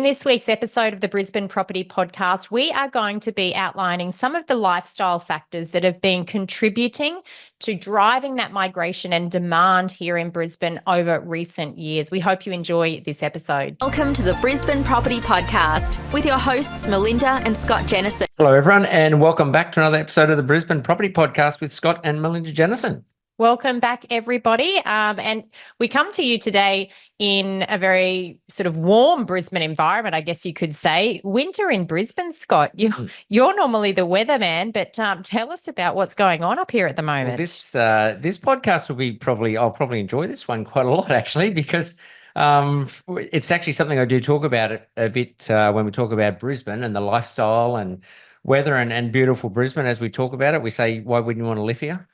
this week's episode of the Brisbane Property Podcast, we are going to be outlining some of the lifestyle factors that have been contributing to driving that migration and demand here in Brisbane over recent years. We hope you enjoy this episode. Welcome to the Brisbane Property Podcast with your hosts, Melinda and Scott Jenison. Hello, everyone, and welcome back to another episode of the Brisbane Property Podcast with Scott and Melinda Jenison. Welcome back, everybody. And we come to you today in a very sort of warm Brisbane environment, I guess you could say. Winter in Brisbane, Scott. You're normally the weatherman, but tell us about what's going on up here at the moment. Well, this podcast will be I'll probably enjoy this one quite a lot, actually, because it's actually something I do talk about a bit when we talk about Brisbane and the lifestyle and weather and beautiful Brisbane. As we talk about it, we say, why wouldn't you want to live here?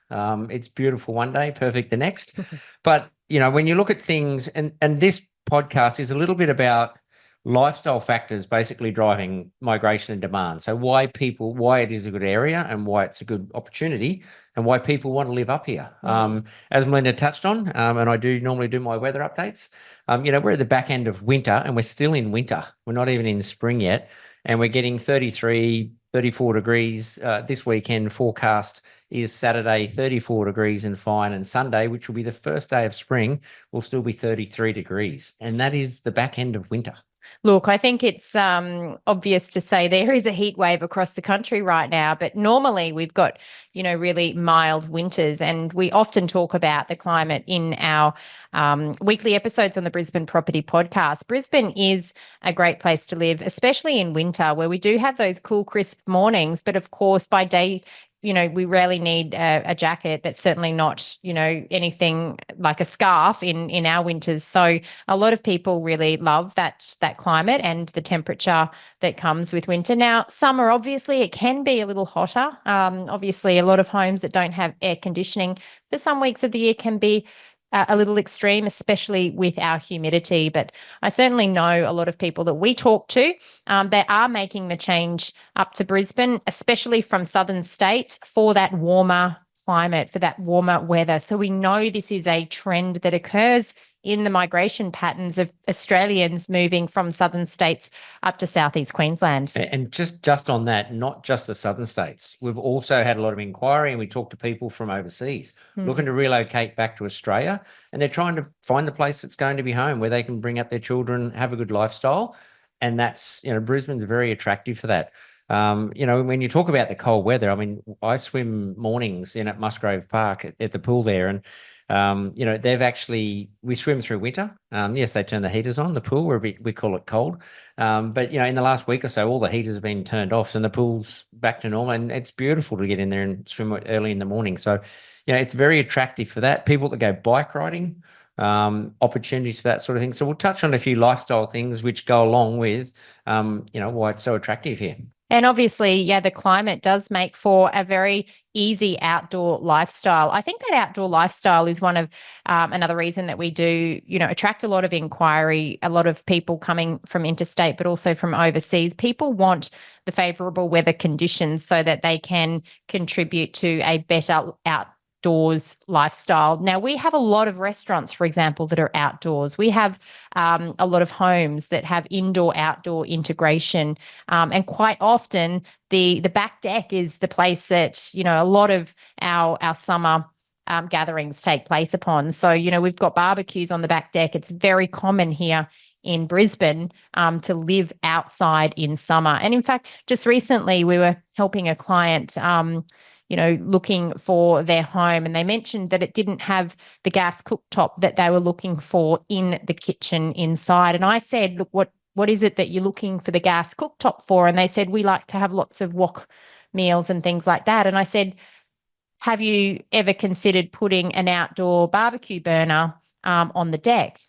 It's beautiful one day, perfect the next. But, you know, when you look at things, and this podcast is a little bit about lifestyle factors basically driving migration and demand. So why it is a good area and why it's a good opportunity and why people want to live up here. As Melinda touched on, and I do normally do my weather updates, we're at the back end of winter and we're still in winter. We're not even in spring yet. And we're getting 33, 34 degrees. This weekend forecast is Saturday, 34 degrees and fine. And Sunday, which will be the first day of spring, will still be 33 degrees. And that is the back end of winter. Look, I think it's obvious to say there is a heat wave across the country right now, but normally we've got, really mild winters, and we often talk about the climate in our weekly episodes on the Brisbane Property Podcast. Brisbane is a great place to live, especially in winter where we do have those cool, crisp mornings, but of course by day, we rarely need a jacket. That's certainly not, anything like a scarf in our winters. So a lot of people really love that climate and the temperature that comes with winter. Now, summer, obviously, it can be a little hotter. Obviously, a lot of homes that don't have air conditioning for some weeks of the year can be a little extreme, especially with our humidity. But I certainly know a lot of people that we talk to, they are making the change up to Brisbane, especially from southern states, for that warmer climate, for that warmer weather. So we know this is a trend that occurs in the migration patterns of Australians moving from southern states up to southeast Queensland. And just on that, not just the southern states, we've also had a lot of inquiry, and we talk to people from overseas looking to relocate back to Australia, and they're trying to find the place that's going to be home where they can bring up their children, have a good lifestyle. And that's, Brisbane's very attractive for that. When you talk about the cold weather, I swim mornings in at Musgrave Park at the pool there, and we swim through winter. Yes, they turn the heaters on, the pool, we call it cold. But in the last week or so, all the heaters have been turned off and the pool's back to normal, and it's beautiful to get in there and swim early in the morning. So, it's very attractive for that. People that go bike riding, opportunities for that sort of thing. So we'll touch on a few lifestyle things which go along with, why it's so attractive here. And obviously, the climate does make for a very easy outdoor lifestyle. I think that outdoor lifestyle is one of another reason that we do, attract a lot of inquiry, a lot of people coming from interstate, but also from overseas. People want the favourable weather conditions so that they can contribute to a better outdoors lifestyle. Now, we have a lot of restaurants, for example, that are outdoors. We have a lot of homes that have indoor-outdoor integration, and quite often the back deck is the place that, a lot of our summer gatherings take place upon. So, we've got barbecues on the back deck. It's very common here in Brisbane to live outside in summer. And in fact, just recently we were helping a client looking for their home, and they mentioned that it didn't have the gas cooktop that they were looking for in the kitchen inside. And I said, look, what is it that you're looking for the gas cooktop for? And they said, we like to have lots of wok meals and things like that. And I said, have you ever considered putting an outdoor barbecue burner on the deck?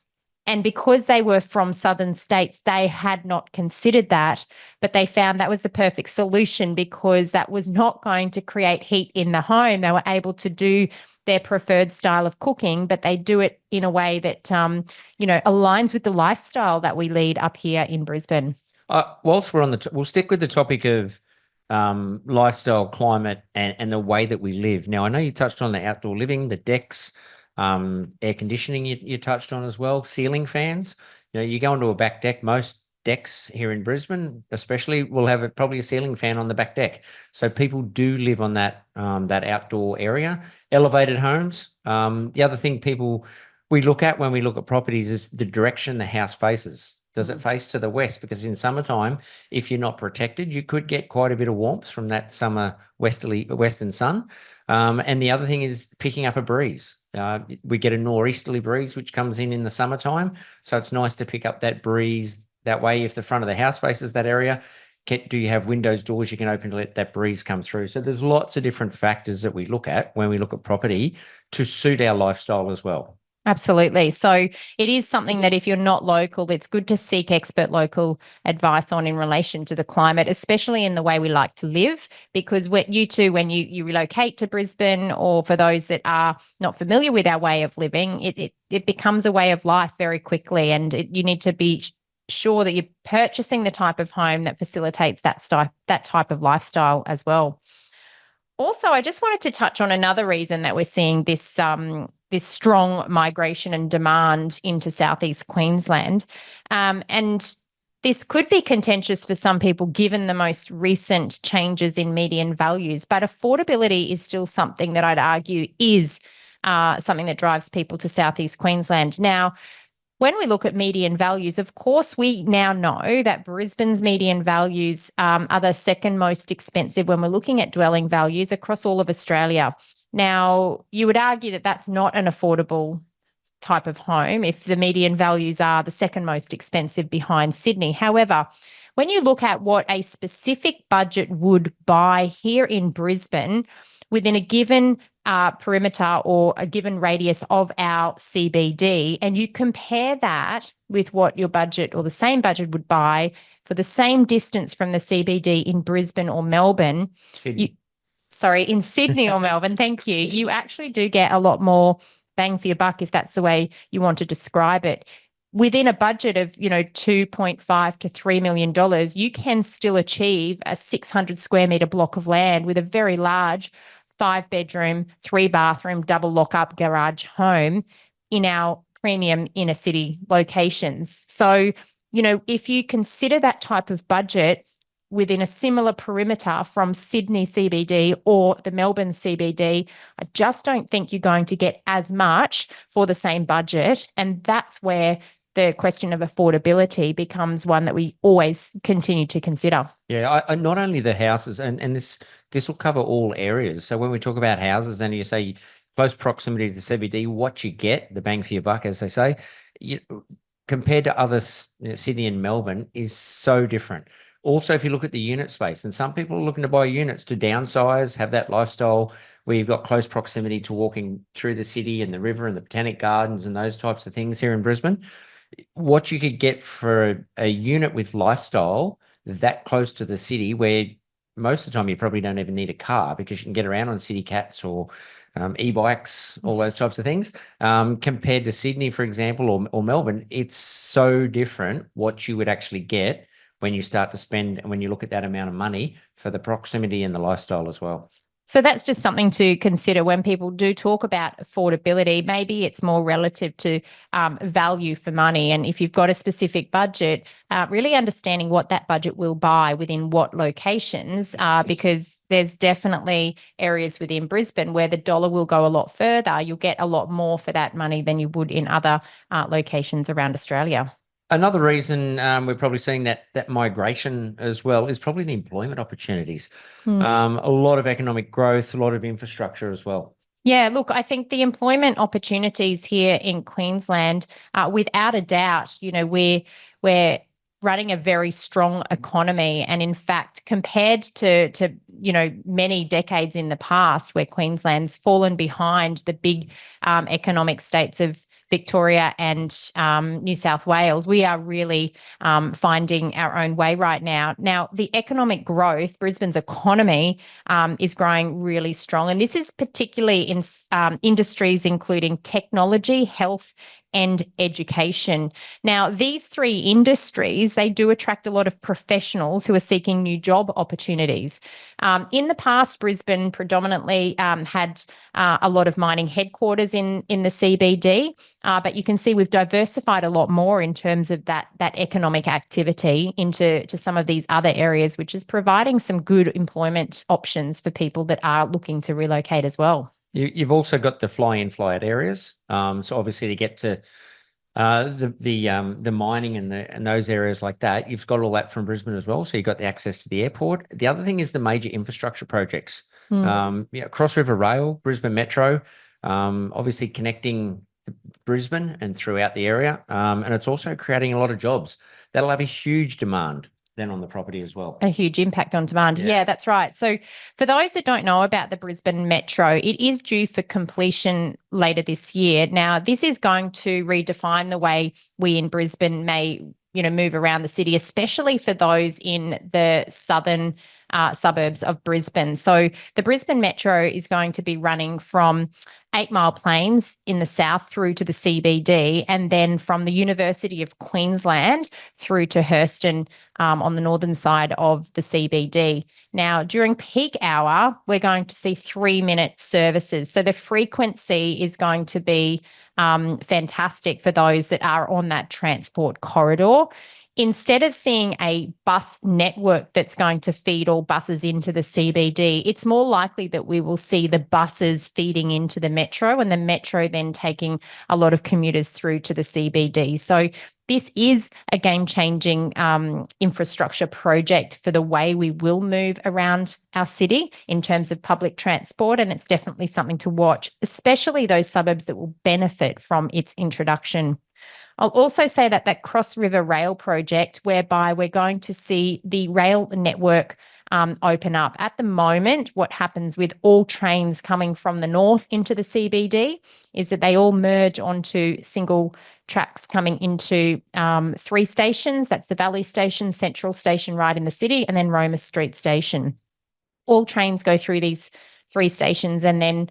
And because they were from southern states, they had not considered that, but they found that was the perfect solution because that was not going to create heat in the home. They were able to do their preferred style of cooking, but they do it in a way that, aligns with the lifestyle that we lead up here in Brisbane. Whilst we're we'll stick with the topic of lifestyle, climate, and the way that we live. Now, I know you touched on the outdoor living, the decks, air conditioning you touched on as well, ceiling fans. You go into a back deck, most decks here in Brisbane, especially, will have probably a ceiling fan on the back deck. So people do live on that outdoor area. Elevated homes. The other thing we look at when we look at properties is the direction the house faces. Does it face to the west? Because in summertime, if you're not protected, you could get quite a bit of warmth from that summer western sun. And the other thing is picking up a breeze. We get a northeasterly breeze, which comes in the summertime. So it's nice to pick up that breeze. That way, if the front of the house faces that area, do you have windows, doors you can open to let that breeze come through? So there's lots of different factors that we look at when we look at property to suit our lifestyle as well. Absolutely. So it is something that if you're not local, it's good to seek expert local advice on in relation to the climate, especially in the way we like to live, because when you relocate to Brisbane, or for those that are not familiar with our way of living, it becomes a way of life very quickly, and you need to be sure that you're purchasing the type of home that facilitates that type of lifestyle as well. Also, I just wanted to touch on another reason that we're seeing this strong migration and demand into southeast Queensland. And this could be contentious for some people given the most recent changes in median values, but affordability is still something that I'd argue is something that drives people to southeast Queensland. Now, when we look at median values, of course, we now know that Brisbane's median values are the second most expensive when we're looking at dwelling values across all of Australia. Now, you would argue that that's not an affordable type of home if the median values are the second most expensive behind Sydney. However, when you look at what a specific budget would buy here in Brisbane within a given perimeter or a given radius of our CBD, and you compare that with what your budget or the same budget would buy for the same distance from the CBD in Brisbane or Melbourne, in Sydney or Melbourne, thank you, you actually do get a lot more bang for your buck, if that's the way you want to describe it. Within a budget of, $2.5 to $3 million, you can still achieve a 600 square metre block of land with a very large 5-bedroom, 3-bathroom, double lock-up garage home in our premium inner city locations. So, if you consider that type of budget within a similar perimeter from Sydney CBD or the Melbourne CBD, I just don't think you're going to get as much for the same budget. And that's where the question of affordability becomes one that we always continue to consider. Yeah, I not only the houses, and this will cover all areas. So when we talk about houses and you say close proximity to CBD, what you get, the bang for your buck, as they say, compared to others, Sydney and Melbourne, is so different. Also, if you look at the unit space, and some people are looking to buy units to downsize, have that lifestyle where you've got close proximity to walking through the city and the river and the botanic gardens and those types of things here in Brisbane. What you could get for a unit with lifestyle that close to the city, where most of the time you probably don't even need a car because you can get around on city cats or e-bikes, all those types of things. Compared to Sydney, for example, or Melbourne, it's so different what you would actually get when you start to spend and when you look at that amount of money for the proximity and the lifestyle as well. So that's just something to consider when people do talk about affordability. Maybe it's more relative to value for money. And if you've got a specific budget, really understanding what that budget will buy within what locations, because there's definitely areas within Brisbane where the dollar will go a lot further. You'll get a lot more for that money than you would in other locations around Australia. Another reason we're probably seeing that migration as well is probably the employment opportunities. A lot of economic growth, a lot of infrastructure as well. Yeah, look, I think the employment opportunities here in Queensland, without a doubt, we're running a very strong economy. And in fact, compared to many decades in the past where Queensland's fallen behind the big economic states of Victoria and New South Wales, we are really finding our own way right now. Now, the economic growth, Brisbane's economy is growing really strong. And this is particularly in industries including technology, health, and education. Now, these three industries, they do attract a lot of professionals who are seeking new job opportunities. In the past, Brisbane predominantly had a lot of mining headquarters in the CBD, but you can see we've diversified a lot more in terms of that economic activity into some of these other areas, which is providing some good employment options for people that are looking to relocate as well. You've also got the fly-in, fly-out areas. So obviously to get to the mining and those areas like that, you've got all that from Brisbane as well. So you've got the access to the airport. The other thing is the major infrastructure projects. Cross River Rail, Brisbane Metro, obviously connecting Brisbane and throughout the area. And it's also creating a lot of jobs. That'll have a huge demand then on the property as well. A huge impact on demand. Yeah, that's right. So for those that don't know about the Brisbane Metro, it is due for completion later this year. Now, this is going to redefine the way we in Brisbane may, move around the city, especially for those in the southern suburbs of Brisbane. So the Brisbane Metro is going to be running from 8 Mile Plains in the south through to the CBD, and then from the University of Queensland through to Hurston on the northern side of the CBD. Now, during peak hour, we're going to see 3-minute services. So the frequency is going to be fantastic for those that are on that transport corridor. Instead of seeing a bus network that's going to feed all buses into the CBD, it's more likely that we will see the buses feeding into the metro and the metro then taking a lot of commuters through to the CBD. So this is a game-changing infrastructure project for the way we will move around our city in terms of public transport, and it's definitely something to watch, especially those suburbs that will benefit from its introduction. I'll also say that Cross River Rail project, whereby we're going to see the rail network open up. At the moment, what happens with all trains coming from the north into the CBD is that they all merge onto single tracks coming into 3 stations. That's the Valley Station, Central Station right in the city, and then Roma Street Station. All trains go through these 3 stations and then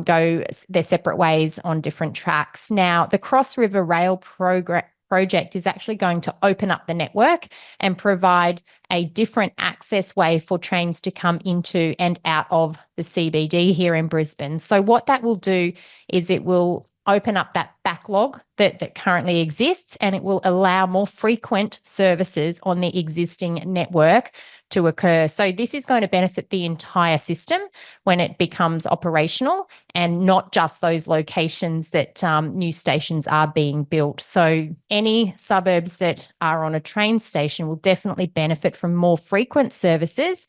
go their separate ways on different tracks. Now, the Cross River Rail project is actually going to open up the network and provide a different access way for trains to come into and out of the CBD here in Brisbane. So what that will do is it will open up that backlog that currently exists, and it will allow more frequent services on the existing network to occur. So this is going to benefit the entire system when it becomes operational, and not just those locations that new stations are being built. So any suburbs that are on a train station will definitely benefit from more frequent services,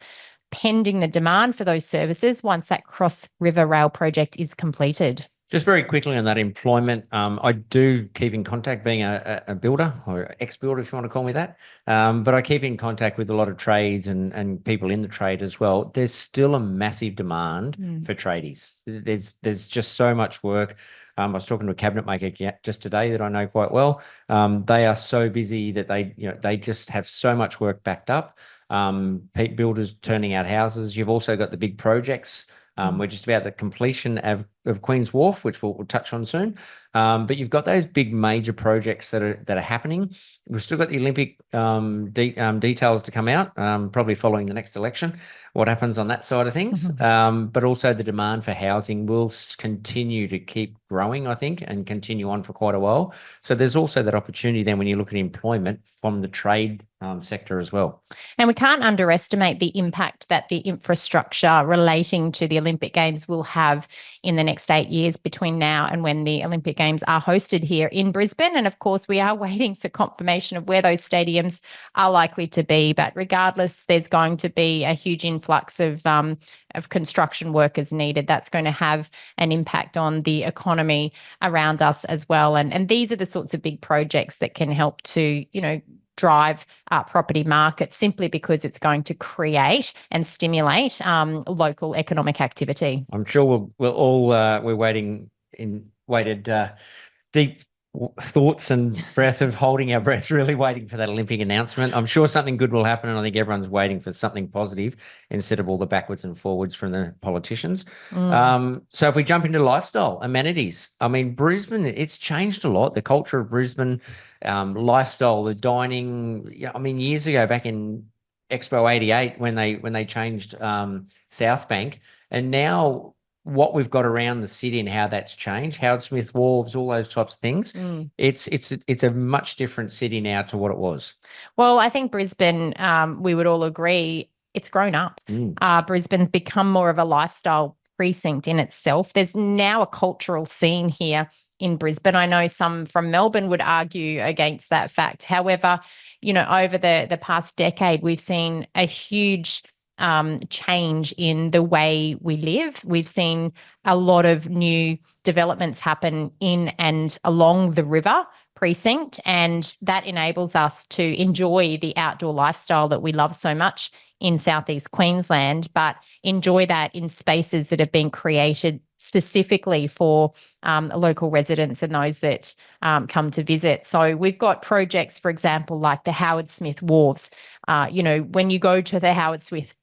pending the demand for those services once that Cross River Rail project is completed. Just very quickly on that employment, I do keep in contact, being a builder or ex-builder, if you want to call me that. But I keep in contact with a lot of trades and people in the trade as well. There's still a massive demand for tradies. There's just so much work. I was talking to a cabinet maker just today that I know quite well. They are so busy that they just have so much work backed up. Builders turning out houses. You've also got the big projects. We're just about the completion of Queen's Wharf, which we'll touch on soon. But you've got those big major projects that are happening. We've still got the Olympic details to come out, probably following the next election, what happens on that side of things. But also the demand for housing will continue to keep growing, I think, and continue on for quite a while. So there's also that opportunity then when you look at employment from the trade sector as well. And we can't underestimate the impact that the infrastructure relating to the Olympic Games will have in the next 8 years between now and when the Olympic Games are hosted here in Brisbane. And of course, we are waiting for confirmation of where those stadiums are likely to be. But regardless, there's going to be a huge influx of construction workers needed. That's going to have an impact on the economy around us as well. And these are the sorts of big projects that can help to, drive property markets, simply because it's going to create and stimulate local economic activity. I'm sure we're waited deep thoughts and breath of holding our breath, really waiting for that Olympic announcement. I'm sure something good will happen, and I think everyone's waiting for something positive instead of all the backwards and forwards from the politicians. So if we jump into lifestyle amenities, I mean, Brisbane, it's changed a lot. The culture of Brisbane, lifestyle, the dining. I mean, years ago, back in Expo '88, when they changed South Bank, and now what we've got around the city and how that's changed, Howard Smith Wharves, all those types of things. It's a much different city now to what it was. Well, I think Brisbane, we would all agree, it's grown up. Brisbane's become more of a lifestyle precinct in itself. There's now a cultural scene here in Brisbane. I know some from Melbourne would argue against that fact. However, over the past decade, we've seen a huge change in the way we live. We've seen a lot of new developments happen in and along the river precinct, and that enables us to enjoy the outdoor lifestyle that we love so much in Southeast Queensland, but enjoy that in spaces that have been created specifically for local residents and those that come to visit. So we've got projects, for example, like the Howard Smith Wharves. When you go to the Howard Smith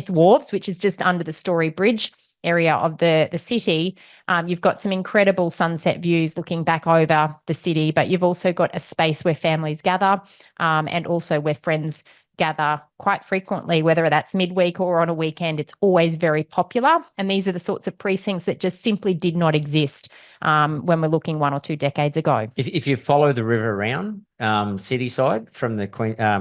Wharves, which is just under the Story Bridge area of the city, you've got some incredible sunset views looking back over the city, but you've also got a space where families gather and also where friends gather quite frequently, whether that's midweek or on a weekend. It's always very popular. And these are the sorts of precincts that just simply did not exist when we're looking 1 or 2 decades ago. If you follow the river around city side from the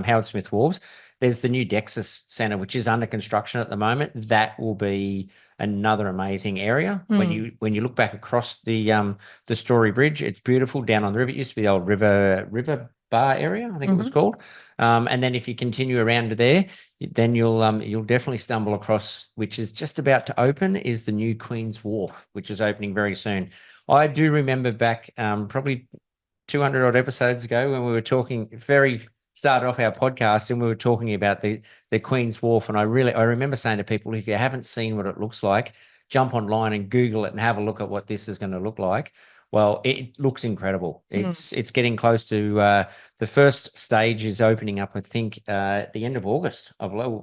Howard Smith Wharves, there's the new Dexus Centre, which is under construction at the moment. That will be another amazing area. When you look back across the Story Bridge, it's beautiful down on the river. It used to be the old river bar area, I think it was called. And then if you continue around to there, then you'll definitely stumble across, which is just about to open, is the new Queen's Wharf, which is opening very soon. I do remember back probably 200 odd episodes ago when we were talking, started off our podcast and we were talking about the Queen's Wharf. And I remember saying to people, if you haven't seen what it looks like, jump online and Google it and have a look at what this is going to look like. Well, it looks incredible. It's getting close to the first stage is opening up, I think, at the end of August.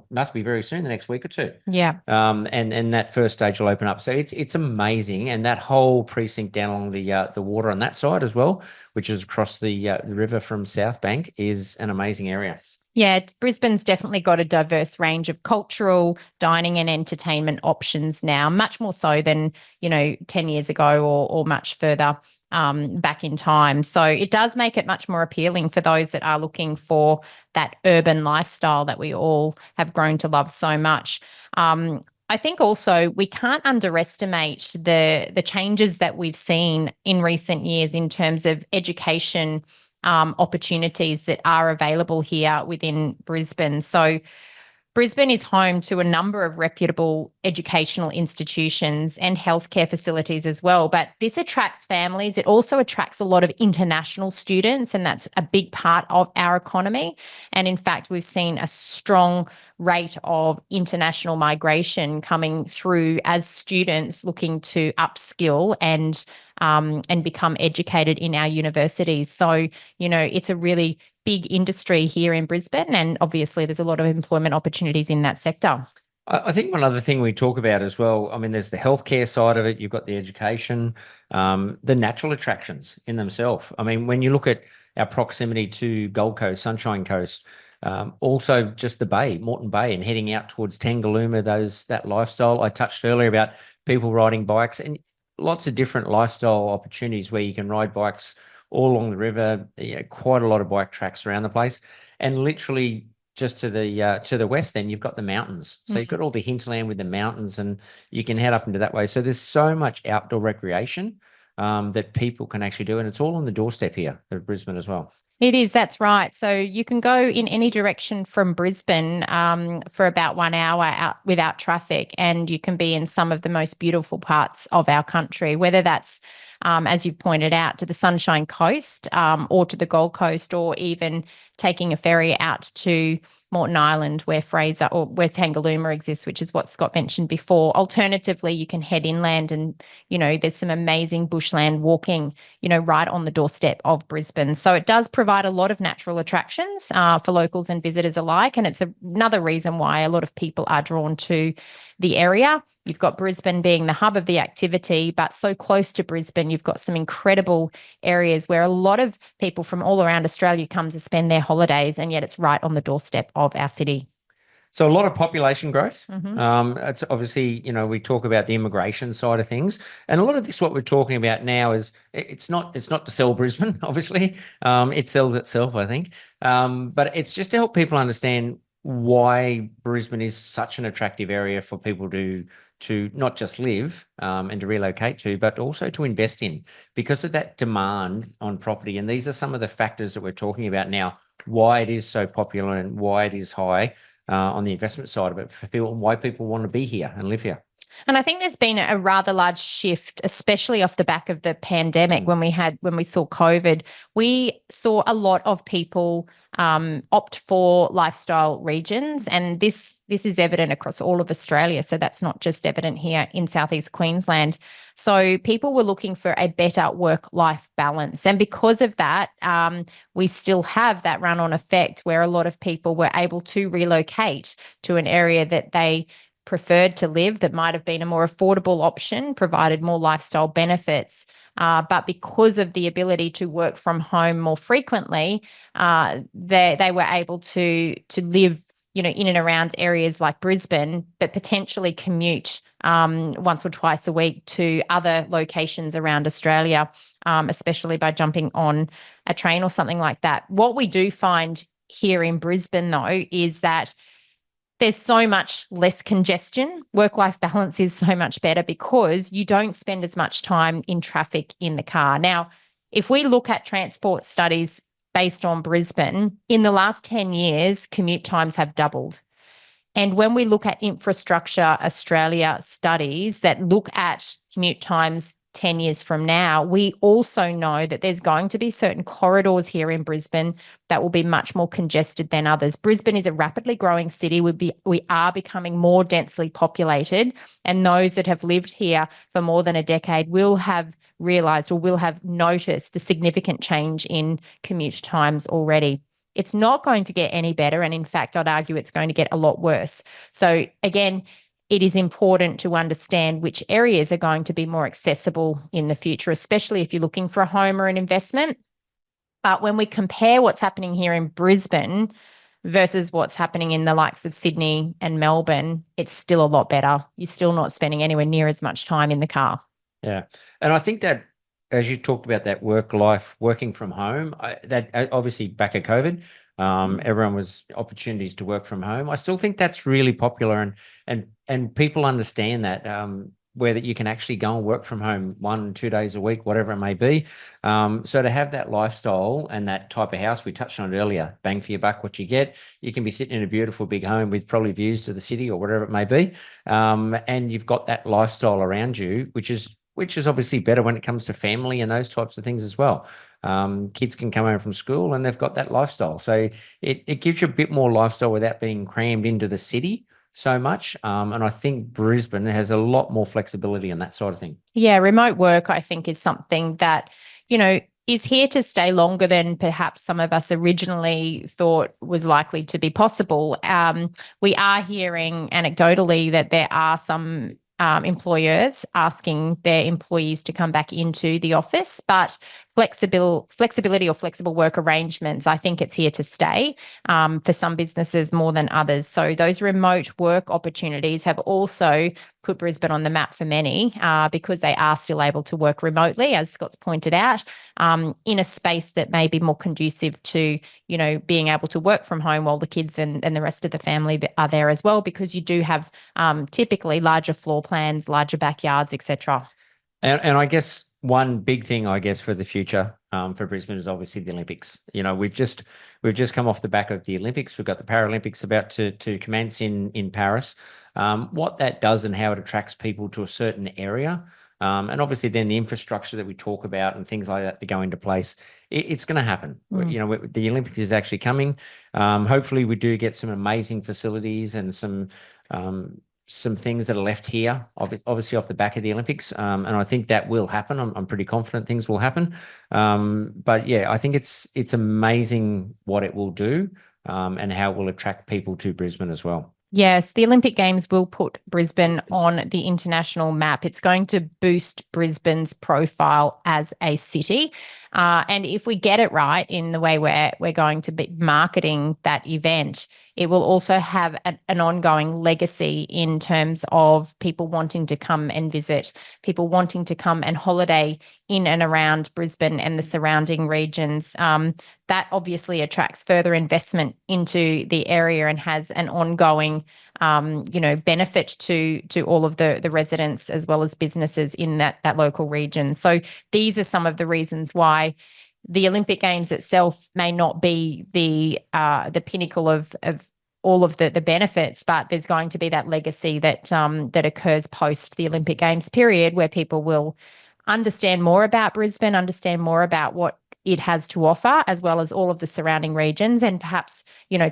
Must be very soon, the next week or two. Yeah. And that first stage will open up. So it's amazing. And that whole precinct down along the water on that side as well, which is across the river from South Bank, is an amazing area. Yeah, Brisbane's definitely got a diverse range of cultural, dining and entertainment options now, much more so than, 10 years ago or much further back in time. So it does make it much more appealing for those that are looking for that urban lifestyle that we all have grown to love so much. I think also we can't underestimate the changes that we've seen in recent years in terms of education opportunities that are available here within Brisbane. So Brisbane is home to a number of reputable educational institutions and healthcare facilities as well. But this attracts families. It also attracts a lot of international students, and that's a big part of our economy. And in fact, we've seen a strong rate of international migration coming through as students looking to upskill and become educated in our universities. So, it's a really big industry here in Brisbane, and obviously there's a lot of employment opportunities in that sector. I think one other thing we talk about as well, I mean, there's the healthcare side of it, you've got the education, the natural attractions in themselves. I mean, when you look at our proximity to Gold Coast, Sunshine Coast, also just the Bay, Moreton Bay, and heading out towards Tangalooma, that lifestyle. I touched earlier about people riding bikes and lots of different lifestyle opportunities where you can ride bikes all along the river, quite a lot of bike tracks around the place. And literally just to the west, then you've got the mountains. So you've got all the hinterland with the mountains, and you can head up into that way. So there's so much outdoor recreation that people can actually do. And it's all on the doorstep here at Brisbane as well. It is, that's right. So you can go in any direction from Brisbane for about 1 hour out without traffic, and you can be in some of the most beautiful parts of our country, whether that's as you've pointed out, to the Sunshine Coast or to the Gold Coast, or even taking a ferry out to Moreton Island where Fraser or where Tangalooma exists, which is what Scott mentioned before. Alternatively, you can head inland and, there's some amazing bushland walking, right on the doorstep of Brisbane. So it does provide a lot of natural attractions for locals and visitors alike. And it's another reason why a lot of people are drawn to the area. You've got Brisbane being the hub of the activity, but so close to Brisbane, you've got some incredible areas where a lot of people from all around Australia come to spend their holidays, and yet it's right on the doorstep of our city. So a lot of population growth. Mm-hmm. It's obviously, we talk about the immigration side of things, and a lot of this, what we're talking about now, is it's not to sell Brisbane. Obviously, it sells itself, I think. But it's just to help people understand why Brisbane is such an attractive area for people to not just live and to relocate to, but also to invest in, because of that demand on property. And these are some of the factors that we're talking about now, why it is so popular and why it is high on the investment side of it for people, and why people want to be here and live here. And I think there's been a rather large shift, especially off the back of the pandemic. When we saw COVID, we saw a lot of people opt for lifestyle regions, and this is evident across all of Australia. So that's not just evident here in Southeast Queensland. So people were looking for a better work-life balance, and because of that, we still have that run-on effect where a lot of people were able to relocate to an area that they preferred to live, that might have been a more affordable option, provided more lifestyle benefits. But because of the ability to work from home more frequently, they were able to live, in and around areas like Brisbane, but potentially commute once or twice a week to other locations around Australia, especially by jumping on a train or something like that. What we do find here in Brisbane, though, is that there's so much less congestion. Work-life balance is so much better because you don't spend as much time in traffic in the car. Now, if we look at transport studies based on Brisbane, in the last 10 years, commute times have doubled. And when we look at Infrastructure Australia studies that look at commute times 10 years from now, we also know that there's going to be certain corridors here in Brisbane that will be much more congested than others. Brisbane is a rapidly growing city. We are becoming more densely populated, and those that have lived here for more than a decade will have realised or will have noticed the significant change in commute times already. It's not going to get any better, and in fact, I'd argue it's going to get a lot worse. So again, it is important to understand which areas are going to be more accessible in the future, especially if you're looking for a home or an investment. But when we compare what's happening here in Brisbane versus what's happening in the likes of Sydney and Melbourne, it's still a lot better. You're still not spending anywhere near as much time in the car. Yeah. And I think that, as you talked about that working from home, that obviously back at COVID, everyone was opportunities to work from home. I still think that's really popular, and people understand that, where that you can actually go and work from home 1-2 days a week, whatever it may be. So to have that lifestyle and that type of house, we touched on it earlier, bang for your buck, what you get. You can be sitting in a beautiful big home with probably views to the city or whatever it may be. And you've got that lifestyle around you, which is obviously better when it comes to family and those types of things as well. Kids can come home from school and they've got that lifestyle. So it gives you a bit more lifestyle without being crammed into the city so much. And I think Brisbane has a lot more flexibility on that side of thing. Yeah, remote work, I think, is something that, is here to stay longer than perhaps some of us originally thought was likely to be possible. We are hearing anecdotally that there are some employers asking their employees to come back into the office, but flexibility or flexible work arrangements, I think it's here to stay for some businesses more than others. So those remote work opportunities have also put Brisbane on the map for many because they are still able to work remotely, as Scott's pointed out, in a space that may be more conducive to, being able to work from home while the kids and the rest of the family are there as well, because you do have typically larger floor plans, larger backyards, etc. And I guess one big thing, for the future for Brisbane is obviously the Olympics. We've just come off the back of the Olympics. We've got the Paralympics about to commence in Paris. What that does and how it attracts people to a certain area And obviously then the infrastructure that we talk about and things like that that go into place, it's going to happen. You know, the Olympics is actually coming. Hopefully we do get some amazing facilities and some things that are left here, obviously off the back of the Olympics. And I think that will happen. I'm pretty confident things will happen. But yeah, I think it's amazing what it will do and how it will attract people to Brisbane as well. Yes, the Olympic Games will put Brisbane on the international map. It's going to boost Brisbane's profile as a city. And if we get it right in the way we're going to be marketing that event, it will also have an ongoing legacy in terms of people wanting to come and visit, people wanting to come and holiday in and around Brisbane and the surrounding regions. That obviously attracts further investment into the area and has an ongoing benefit to all of the residents as well as businesses in that local region. So these are some of the reasons why the Olympic Games itself may not be the pinnacle of all of the benefits, but there's going to be that legacy that occurs post the Olympic Games period, where people will understand more about Brisbane, understand more about what it has to offer, as well as all of the surrounding regions, and perhaps,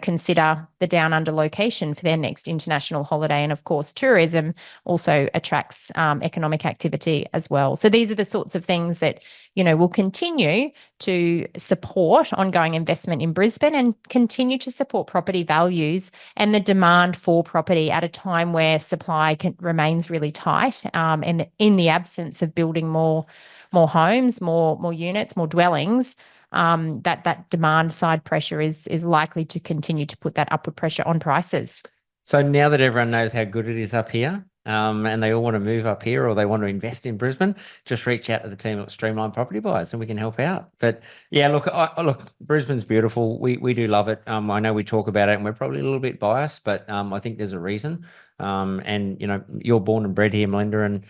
consider the Down Under location for their next international holiday. And of course, tourism also attracts economic activity as well. So these are the sorts of things that, will continue to support ongoing investment in Brisbane and continue to support property values and the demand for property at a time where supply remains really tight, and in the absence of building more homes, more units, more dwellings, that demand side pressure is likely to continue to put that upward pressure on prices. So now that everyone knows how good it is up here, and they all want to move up here or they want to invest in Brisbane, just reach out to the team at Streamline Property Buyers and we can help out. But yeah, look, Brisbane's beautiful. We do love it. I know we talk about it and we're probably a little bit biased, but I think there's a reason. And you're born and bred here, Melinda, and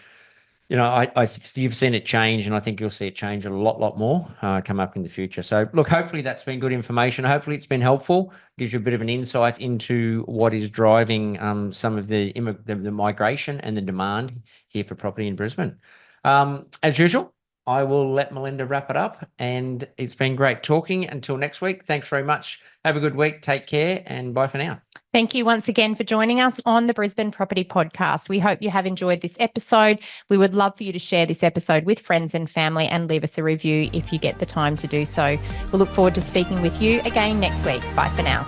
you've seen it change, and I think you'll see it change a lot more come up in the future. So, look, hopefully that's been good information. Hopefully it's been helpful. Gives you a bit of an insight into what is driving some of the migration and the demand here for property in Brisbane. As usual, I will let Melinda wrap it up, and it's been great talking. Until next week, thanks very much. Have a good week. Take care, and bye for now. Thank you once again for joining us on the Brisbane Property Podcast. We hope you have enjoyed this episode. We would love for you to share this episode with friends and family and leave us a review if you get the time to do so. We'll look forward to speaking with you again next week. Bye for now.